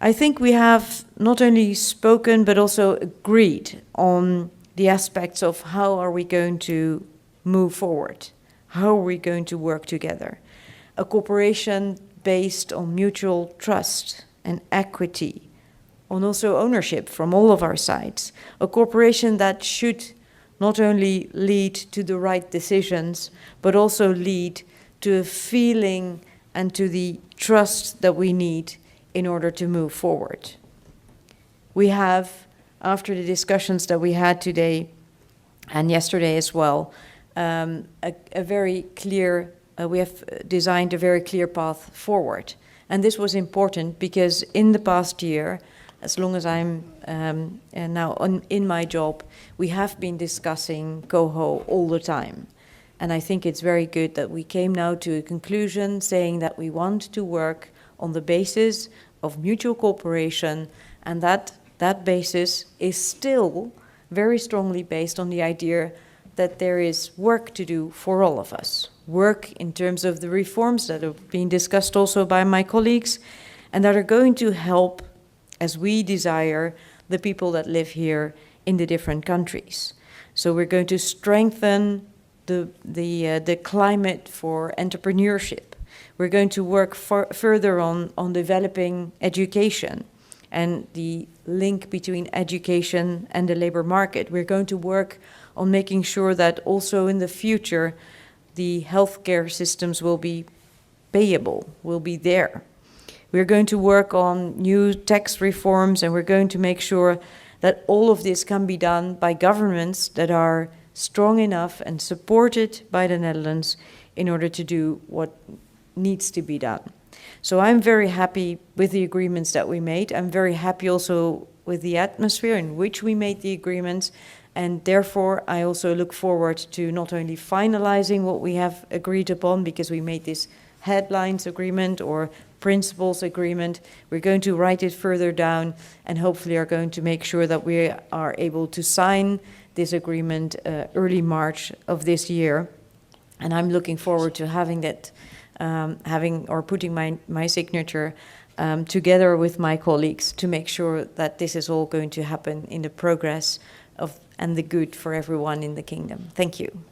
I think we have not only spoken but also agreed on the aspects of how are we going to move forward, how are we going to work together. A cooperation based on mutual trust and equity, on also ownership from all of our sides. A cooperation that should not only lead to the right decisions, but also lead to a feeling and to the trust that we need in order to move forward. We have, after the discussions that we had today and yesterday as well, a very clear, we have designed a very clear path forward. And this was important because in the past year, as long as I'm now in my job, we have been discussing coho all the time. And I think it's very good that we came now to a conclusion saying that we want to work on the basis of mutual cooperation, and that basis is still very strongly based on the idea that there is work to do for all of us. Work in terms of the reforms that have been discussed also by my colleagues, and that are going to help, as we desire, the people that live here in the different countries. So we're going to strengthen the climate for entrepreneurship. We're going to work further on developing education and the link between education and the labor market. We're going to work on making sure that also in the future the healthcare systems will be payable, will be there. We're going to work on new tax reforms, and we're going to make sure that all of this can be done by governments that are strong enough and supported by the Netherlands in order to do what needs to be done. So I'm very happy with the agreements that we made. I'm very happy also with the atmosphere in which we made the agreements, and therefore I also look forward to not only finalizing what we have agreed upon, because we made this headlines agreement or principles agreement. We're going to write it further down and hopefully are going to make sure that we are able to sign this agreement early March of this year. And I'm looking forward to having that, putting my signature together with my colleagues to make sure that this is all going to happen in the progress of and the good for everyone in the kingdom. Thank you.